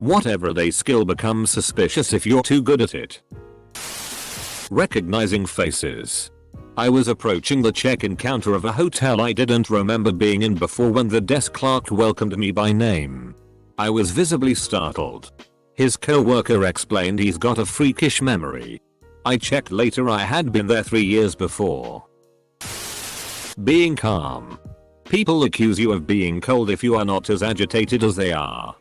What everyday skill becomes suspicious if you're too good at it? Recognizing faces. I was approaching the check-in counter of a hotel I didn't remember being in before when the desk clerk welcomed me by name. I was visibly startled. His co-worker explained he's got a freakish memory. I checked later I had been there 3 years before. Being calm. People accuse you of being cold if you are not as agitated as they are.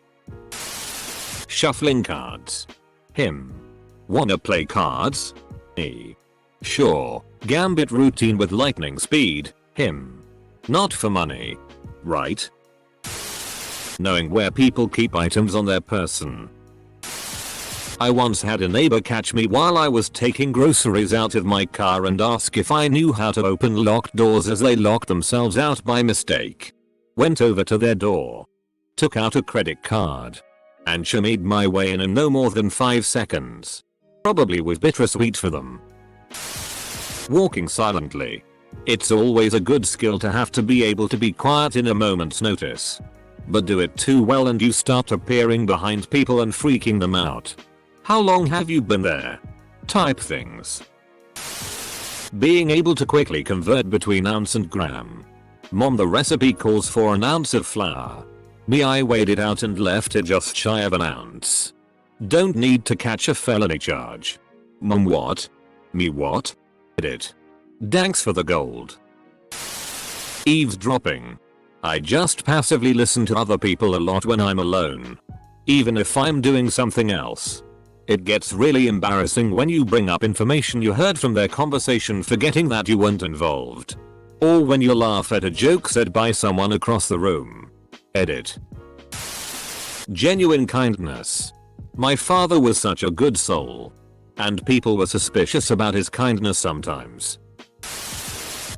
Shuffling cards. Him. Wanna play cards? Me. Sure. Gambit routine with lightning speed. Him. Not for money. Right? Knowing where people keep items on their person. I once had a neighbor catch me while I was taking groceries out of my car and ask if I knew how to open locked doors as they locked themselves out by mistake. Went over to their door. Took out a credit card. And shimmied my way in no more than 5 seconds. Probably was bittersweet for them. Walking silently. It's always a good skill to have to be able to be quiet in a moment's notice. But do it too well and you start appearing behind people and freaking them out. How long have you been there? Type things. Being able to quickly convert between ounce and gram. Mom, the recipe calls for an ounce of flour. Me, I weighed it out and left it just shy of an ounce. Don't need to catch a felony charge. Mom, what? Me, what? Edit. Thanks for the gold. Eavesdropping. I just passively listen to other people a lot when I'm alone. Even if I'm doing something else. It gets really embarrassing when you bring up information you heard from their conversation forgetting that you weren't involved. Or when you laugh at a joke said by someone across the room. Edit. Genuine kindness. My father was such a good soul. And people were suspicious about his kindness sometimes.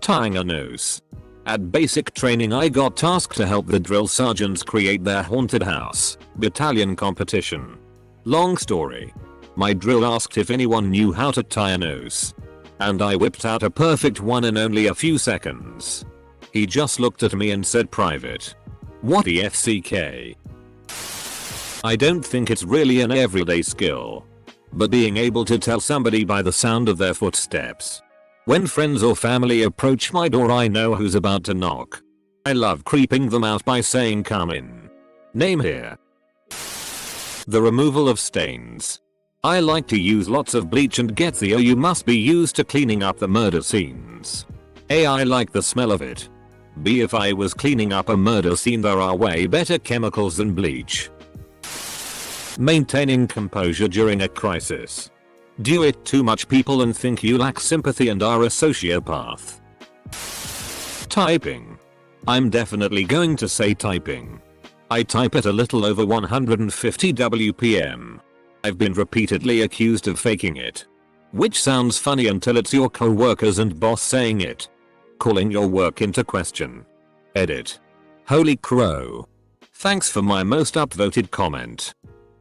Tying a noose. At basic training I got tasked to help the drill sergeants create their haunted house battalion competition. Long story. My drill asked if anyone knew how to tie a noose. And I whipped out a perfect one in only a few seconds. He just looked at me and said, "Private." What the FCK? I don't think it's really an everyday skill. But being able to tell somebody by the sound of their footsteps. When friends or family approach my door I know who's about to knock. I love creeping them out by saying, "Come in." Name here. The removal of stains. I like to use lots of bleach and get the "oh you must be" used to cleaning up the murder scenes. A, I like the smell of it. B, if I was cleaning up a murder scene there are way better chemicals than bleach. Maintaining composure during a crisis. Do it too much people and think you lack sympathy and are a sociopath. Typing. I'm definitely going to say typing. I type at a little over 150 WPM. I've been repeatedly accused of faking it. Which sounds funny until it's your co-workers and boss saying it. Calling your work into question. Edit. Holy crow. Thanks for my most upvoted comment.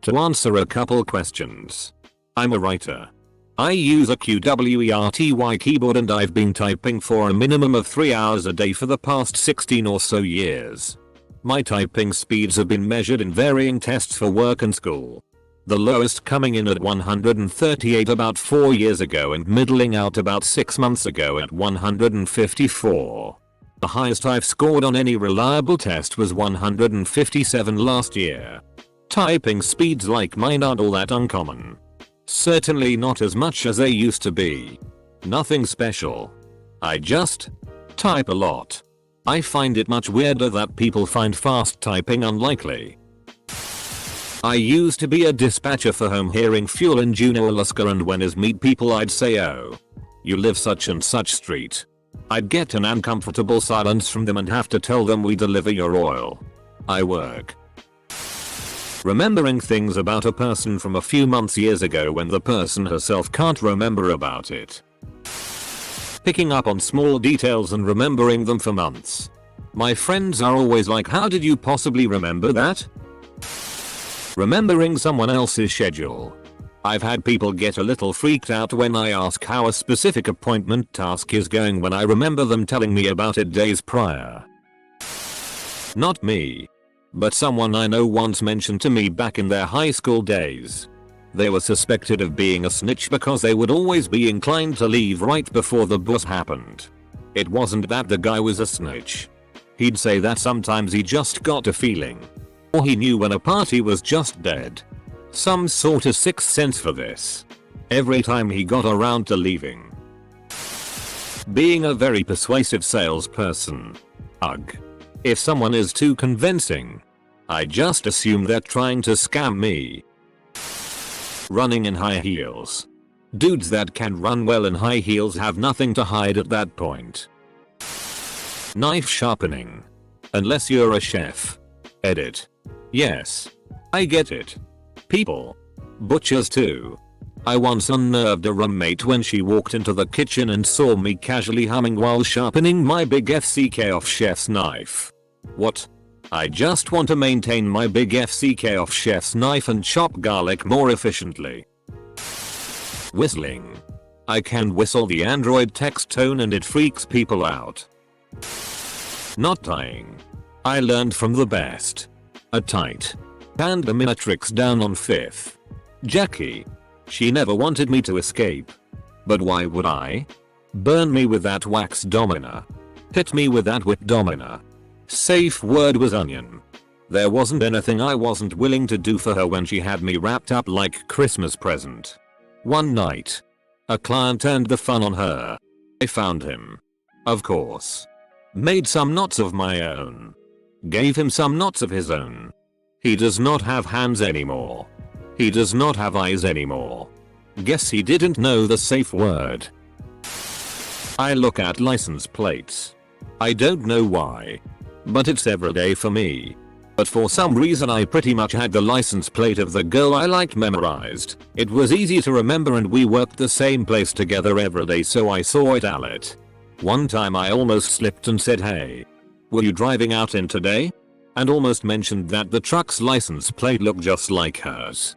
To answer a couple questions. I'm a writer. I use a QWERTY keyboard and I've been typing for a minimum of 3 hours a day for the past 16 or so years. My typing speeds have been measured in varying tests for work and school. The lowest coming in at 138 about 4 years ago and middling out about 6 months ago at 154. The highest I've scored on any reliable test was 157 last year. Typing speeds like mine aren't all that uncommon. Certainly not as much as they used to be. Nothing special. I just type a lot. I find it much weirder that people find fast typing unlikely. I used to be a dispatcher for Home Hearing Fuel in Juneau, Alaska, and when I meet people I'd say, "Oh, you live such and such street." I'd get an uncomfortable silence from them and have to tell them we deliver your oil. I work. Remembering things about a person from a few months years ago when the person herself can't remember about it. Picking up on small details and remembering them for months. My friends are always like, "How did you possibly remember that?" Remembering someone else's schedule. I've had people get a little freaked out when I ask how a specific appointment task is going when I remember them telling me about it days prior. Not me. But someone I know once mentioned to me back in their high school days. They were suspected of being a snitch because they would always be inclined to leave right before the bus happened. It wasn't that the guy was a snitch. He'd say that sometimes he just got a feeling. Or he knew when a party was just dead. Some sort of sixth sense for this. Every time he got around to leaving. Being a very persuasive salesperson. Ugh. If someone is too convincing, I just assume they're trying to scam me. Running in high heels. Dudes that can run well in high heels have nothing to hide at that point. Knife sharpening. Unless you're a chef. Edit. Yes. I get it. People. Butchers too. I once unnerved a roommate when she walked into the kitchen and saw me casually humming while sharpening my big FCK off chef's knife. What? I just want to maintain my big FCK off chef's knife and chop garlic more efficiently. Whistling. I can whistle the Android text tone and it freaks people out. Not tying. I learned from the best. A tight. And a Minatrix down on 5th. Jackie. She never wanted me to escape. But why would I? Burn me with that wax domina. Hit me with that wit domina. Safe word was onion. There wasn't anything I wasn't willing to do for her when she had me wrapped up like Christmas present. One night. A client turned the fun on her. I found him. Of course. Made some knots of my own. Gave him some knots of his own. He does not have hands anymore. He does not have eyes anymore. Guess he didn't know the safe word. I look at license plates. I don't know why. But it's everyday for me. But for some reason I pretty much had the license plate of the girl I liked memorized. It was easy to remember and we worked the same place together every day, so I saw it at it. One time I almost slipped and said, "Hey, were you driving out in today?" And almost mentioned that the truck's license plate looked just like hers.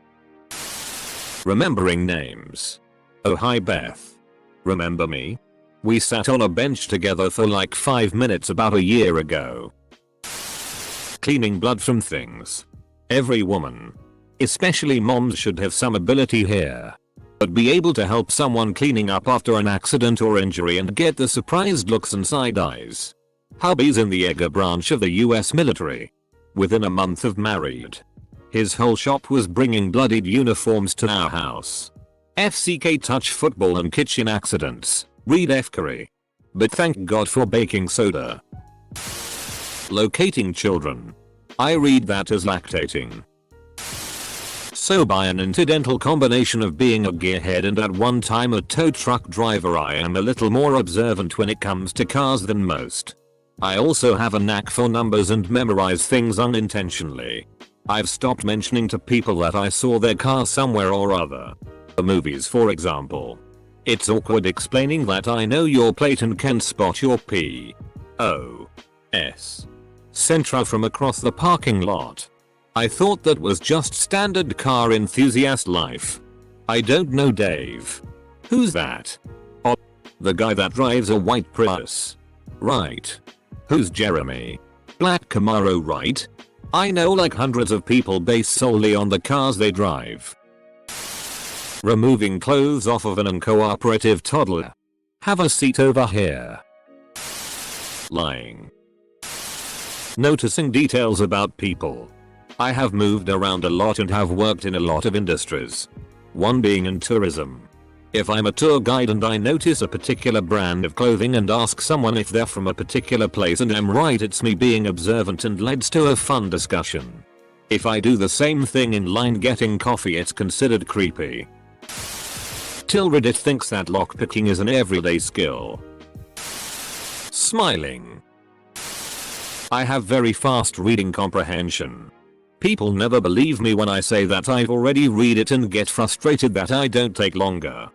Remembering names. Oh hi Beth. Remember me? We sat on a bench together for like 5 minutes about a year ago. Cleaning blood from things. Every woman, especially moms, should have some ability here. But be able to help someone cleaning up after an accident or injury and get the surprised looks and side eyes. Hubby's in the Edgar branch of the US military. Within a month of married. His whole shop was bringing bloodied uniforms to our house. FCK touch football and kitchen accidents. Read F Curry. But thank God for baking soda. Locating children. I read that as lactating. So by an incidental combination of being a gearhead and at one time a tow truck driver, I am a little more observant when it comes to cars than most. I also have a knack for numbers and memorize things unintentionally. I've stopped mentioning to people that I saw their car somewhere or other. The movies for example. It's awkward explaining that I know your plate and can spot your P.O.S. Sentra from across the parking lot. I thought that was just standard car enthusiast life. I don't know Dave. Who's that? Oh, the guy that drives a white Prius. Right. Who's Jeremy? Black Camaro, right? I know like hundreds of people based solely on the cars they drive. Removing clothes off of an uncooperative toddler. Have a seat over here. Lying. Noticing details about people. I have moved around a lot and have worked in a lot of industries. One being in tourism. If I'm a tour guide and I notice a particular brand of clothing and ask someone if they're from a particular place and I'm right, it's me being observant and leads to a fun discussion. If I do the same thing in line getting coffee, it's considered creepy. Till Reddit thinks that lockpicking is an everyday skill. Smiling. I have very fast reading comprehension. People never believe me when I say that I've already read it and get frustrated that I don't take longer.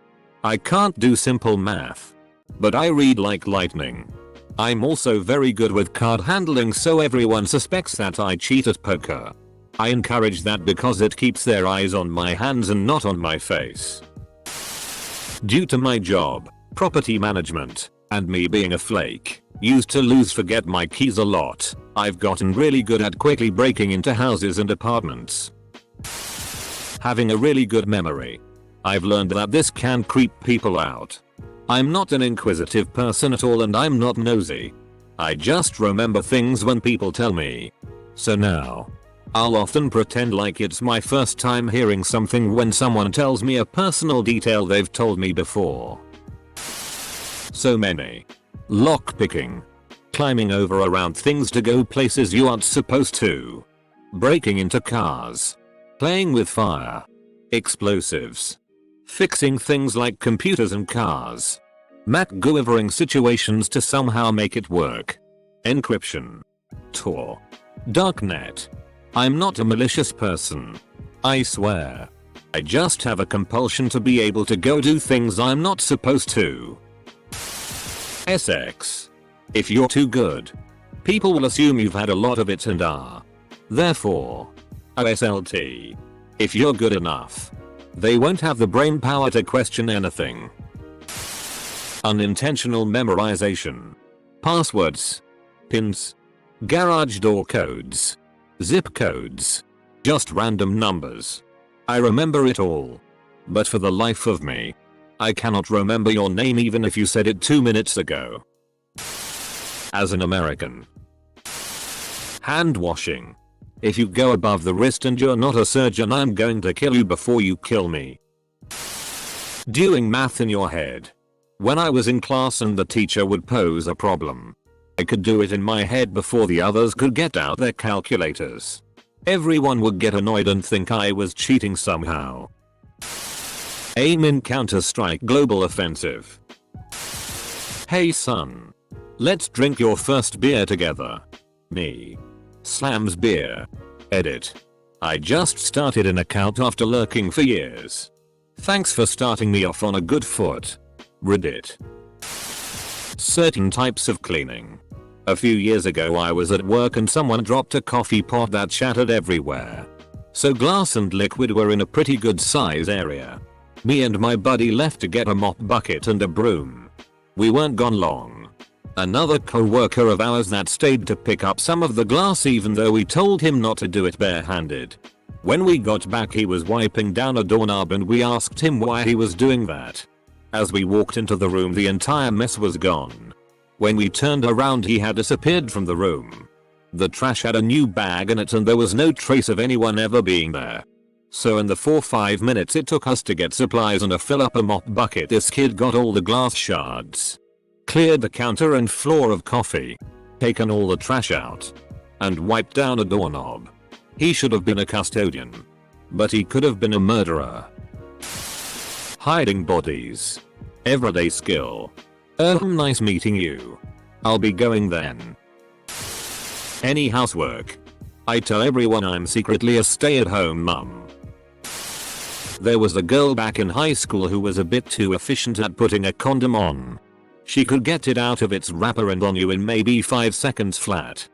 I can't do simple math. But I read like lightning. I'm also very good with card handling, so everyone suspects that I cheat at poker. I encourage that because it keeps their eyes on my hands and not on my face. Due to my job, property management, and me being a flake, used to forget my keys a lot, I've gotten really good at quickly breaking into houses and apartments. Having a really good memory. I've learned that this can creep people out. I'm not an inquisitive person at all and I'm not nosy. I just remember things when people tell me. So now, I'll often pretend like it's my first time hearing something when someone tells me a personal detail they've told me before. So many. Lockpicking. Climbing over around things to go places you aren't supposed to. Breaking into cars. Playing with fire. Explosives. Fixing things like computers and cars. MacGyvering situations to somehow make it work. Encryption. Tor. Darknet. I'm not a malicious person. I swear. I just have a compulsion to be able to go do things I'm not supposed to. SX. If you're too good, people will assume you've had a lot of it and are. Therefore. OSLT. If you're good enough, they won't have the brain power to question anything. Unintentional memorization. Passwords. Pins. Garage door codes. Zip codes. Just random numbers. I remember it all. But for the life of me, I cannot remember your name even if you said it 2 minutes ago. As an American. Hand washing. If you go above the wrist and you're not a surgeon, I'm going to kill you before you kill me. Doing math in your head. When I was in class and the teacher would pose a problem, I could do it in my head before the others could get out their calculators. Everyone would get annoyed and think I was cheating somehow. Aim in Counter-Strike Global Offensive. Hey son. Let's drink your first beer together. Me. Slams beer. Edit. I just started an account after lurking for years. Thanks for starting me off on a good foot. Reddit. Certain types of cleaning. A few years ago I was at work and someone dropped a coffee pot that shattered everywhere. So glass and liquid were in a pretty good size area. Me and my buddy left to get a mop bucket and a broom. We weren't gone long. Another co-worker of ours that stayed to pick up some of the glass even though we told him not to do it barehanded. When we got back he was wiping down a doorknob and we asked him why he was doing that. As we walked into the room the entire mess was gone. When we turned around he had disappeared from the room. The trash had a new bag in it and there was no trace of anyone ever being there. So in the 4-5 minutes it took us to get supplies and fill up a mop bucket, this kid got all the glass shards. Cleared the counter and floor of coffee. Taken all the trash out. And wiped down a doorknob. He should have been a custodian. But he could have been a murderer. Hiding bodies. Everyday skill. Nice meeting you. I'll be going then. Any housework. I tell everyone I'm secretly a stay-at-home mum. There was a girl back in high school who was a bit too efficient at putting a condom on. She could get it out of its wrapper and on you in maybe 5 seconds flat.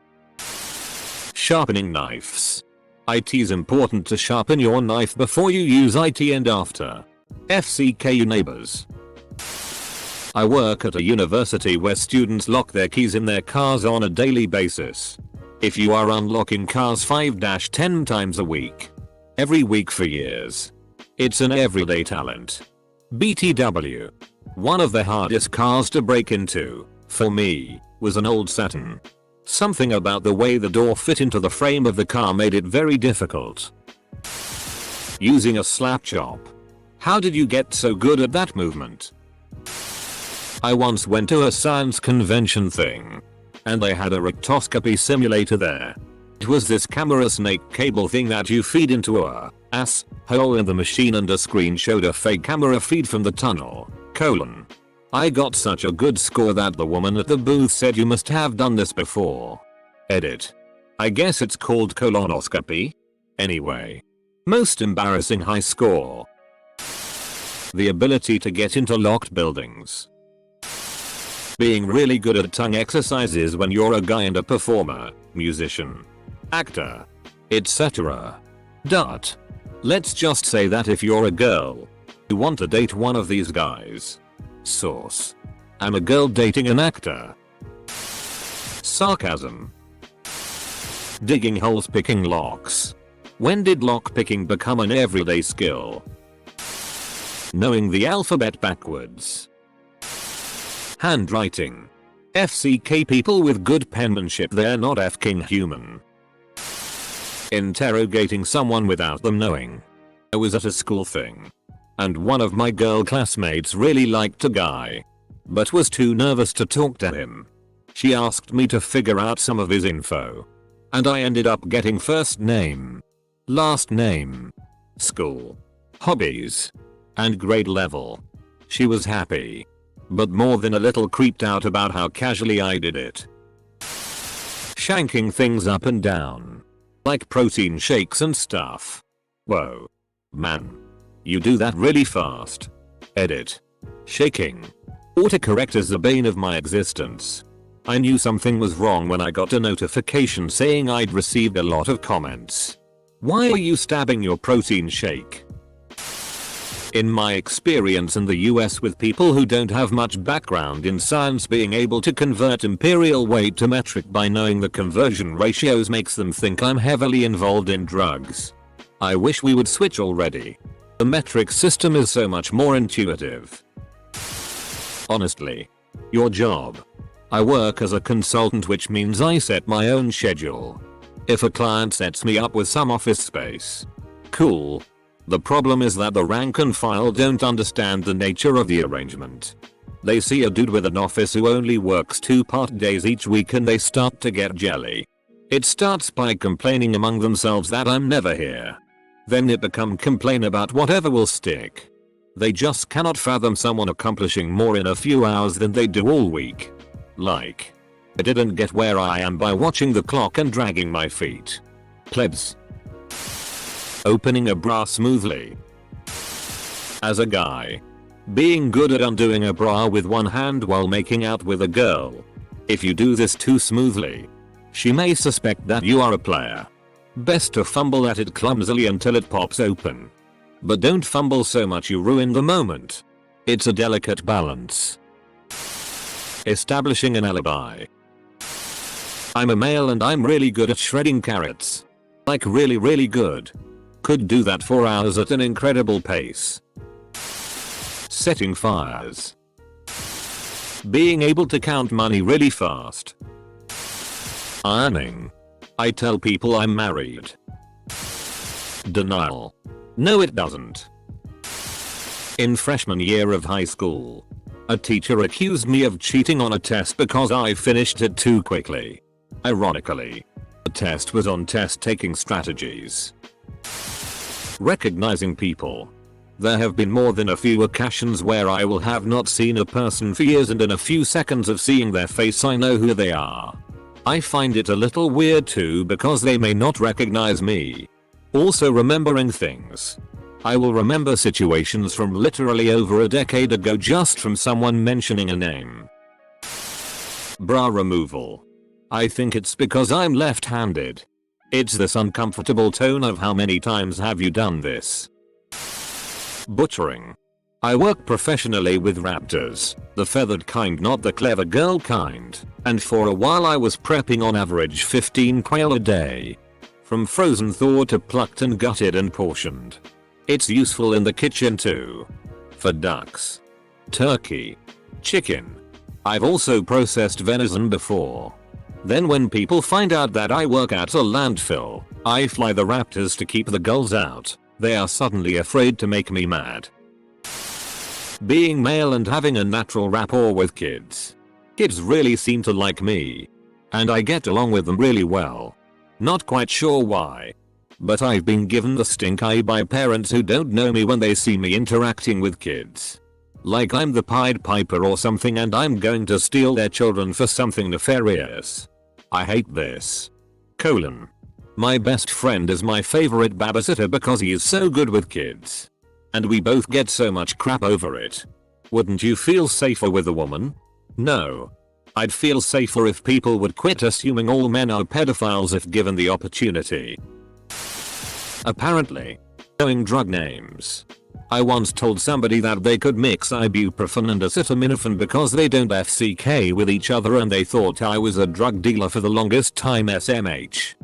Sharpening knives. It's important to sharpen your knife before you use it and after. FCKU neighbors. I work at a university where students lock their keys in their cars on a daily basis. If you are unlocking cars 5-10 times a week. Every week for years. It's an everyday talent. BTW. One of the hardest cars to break into, for me, was an old Saturn. Something about the way the door fit into the frame of the car made it very difficult. Using a slap chop. How did you get so good at that movement? I once went to a science convention thing. And they had a rectoscopy simulator there. It was this camera snake cable thing that you feed into a ass hole in the machine and a screen showed a fake camera feed from the tunnel. I got such a good score that the woman at the booth said you must have done this before. Edit. I guess it's called colonoscopy? Anyway. Most embarrassing high score. The ability to get into locked buildings. Being really good at tongue exercises when you're a guy and a performer, musician, actor, etc. Let's just say that if you're a girl, you want to date one of these guys. Source. I'm a girl dating an actor. Sarcasm. Digging holes, picking locks. When did lockpicking become an everyday skill? Knowing the alphabet backwards. Handwriting. FCK, people with good penmanship, they're not fking human. Interrogating someone without them knowing. I was at a school thing, and one of my girl classmates really liked a guy, but was too nervous to talk to him. She asked me to figure out some of his info, and I ended up getting first name, last name, school, hobbies, and grade level. She was happy, but more than a little creeped out about how casually I did it. Shanking things up and down, like protein shakes and stuff. Whoa. Man. You do that really fast. Edit. Shaking. Autocorrect is the bane of my existence. I knew something was wrong when I got a notification saying I'd received a lot of comments. Why are you stabbing your protein shake? In my experience in the US with people who don't have much background in science, being able to convert imperial weight to metric by knowing the conversion ratios makes them think I'm heavily involved in drugs. I wish we would switch already. The metric system is so much more intuitive. Honestly. Your job. I work as a consultant, which means I set my own schedule. If a client sets me up with some office space, cool. The problem is that the rank and file don't understand the nature of the arrangement. They see a dude with an office who only works 2 part days each week and they start to get jelly. It starts by complaining among themselves that I'm never here. Then it become complain about whatever will stick. They just cannot fathom someone accomplishing more in a few hours than they do all week. Like, I didn't get where I am by watching the clock and dragging my feet. Plebs. Opening a bra smoothly. As a guy, being good at undoing a bra with one hand while making out with a girl. If you do this too smoothly, she may suspect that you are a player. Best to fumble at it clumsily until it pops open. But don't fumble so much you ruin the moment. It's a delicate balance. Establishing an alibi. I'm a male and I'm really good at shredding carrots. Like really good. Could do that for hours at an incredible pace. Setting fires. Being able to count money really fast. Ironing. I tell people I'm married. Denial. No, it doesn't. In freshman year of high school, a teacher accused me of cheating on a test because I finished it too quickly. Ironically, the test was on test taking strategies. Recognizing people. There have been more than a few occasions where I will have not seen a person for years, and in a few seconds of seeing their face I know who they are. I find it a little weird too because they may not recognize me. Also remembering things. I will remember situations from literally over a decade ago just from someone mentioning a name. Bra removal. I think it's because I'm left-handed. It's this uncomfortable tone of how many times have you done this? Butchering. I work professionally with raptors, the feathered kind, not the clever girl kind, and for a while I was prepping on average 15 quail a day. From frozen thawed to plucked and gutted and portioned. It's useful in the kitchen too. For ducks, turkey, chicken. I've also processed venison before. Then when people find out that I work at a landfill, I fly the raptors to keep the gulls out. They are suddenly afraid to make me mad. Being male and having a natural rapport with kids. Kids really seem to like me. And I get along with them really well. Not quite sure why. But I've been given the stink eye by parents who don't know me when they see me interacting with kids. Like I'm the Pied Piper or something and I'm going to steal their children for something nefarious. I hate this. My best friend is my favorite babysitter because he is so good with kids. And we both get so much crap over it. Wouldn't you feel safer with a woman? No. I'd feel safer if people would quit assuming all men are pedophiles if given the opportunity. Apparently. Knowing drug names. I once told somebody that they could mix ibuprofen and acetaminophen because they don't FCK with each other and they thought I was a drug dealer for the longest time. SMH.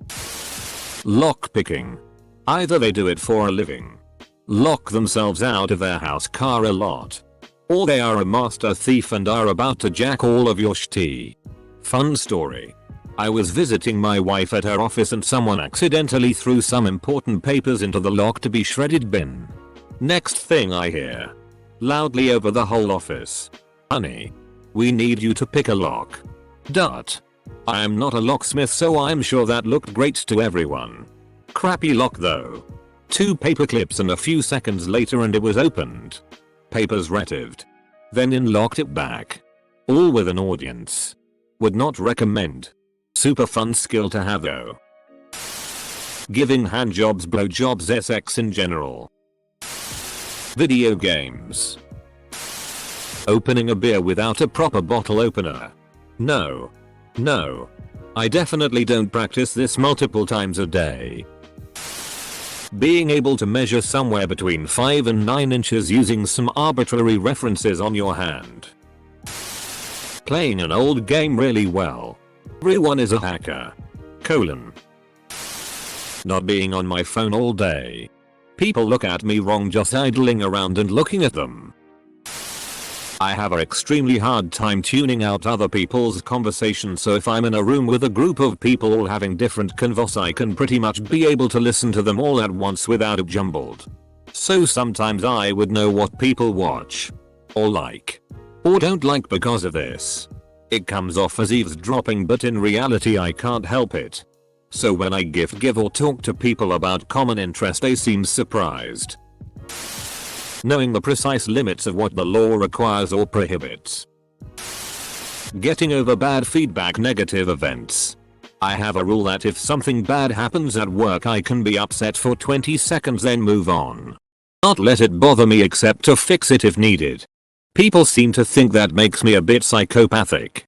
Lockpicking. Either they do it for a living, lock themselves out of their house car a lot, or they are a master thief and are about to jack all of your shit. Fun story. I was visiting my wife at her office and someone accidentally threw some important papers into the lock to be shredded bin. Next thing I hear, loudly over the whole office, "Honey, we need you to pick a lock." I am not a locksmith, so I'm sure that looked great to everyone. Crappy lock though. 2 paper clips and a few seconds later and it was opened. Papers retrieved. Then unlocked it back. All with an audience. Would not recommend. Super fun skill to have though. Giving handjobs, blowjobs, sex in general. Video games. Opening a beer without a proper bottle opener. No. I definitely don't practice this multiple times a day. Being able to measure somewhere between 5 and 9 inches using some arbitrary references on your hand. Playing an old game really well. Everyone is a hacker. Not being on my phone all day. People look at me wrong just idling around and looking at them. I have an extremely hard time tuning out other people's conversations, so if I'm in a room with a group of people all having different convos, I can pretty much be able to listen to them all at once without it jumbled. So sometimes I would know what people watch, or like, or don't like because of this. It comes off as eavesdropping, but in reality I can't help it. So when I give or talk to people about common interest, they seem surprised. Knowing the precise limits of what the law requires or prohibits. Getting over bad feedback, negative events. I have a rule that if something bad happens at work, I can be upset for 20 seconds then move on. Not let it bother me except to fix it if needed. People seem to think that makes me a bit psychopathic.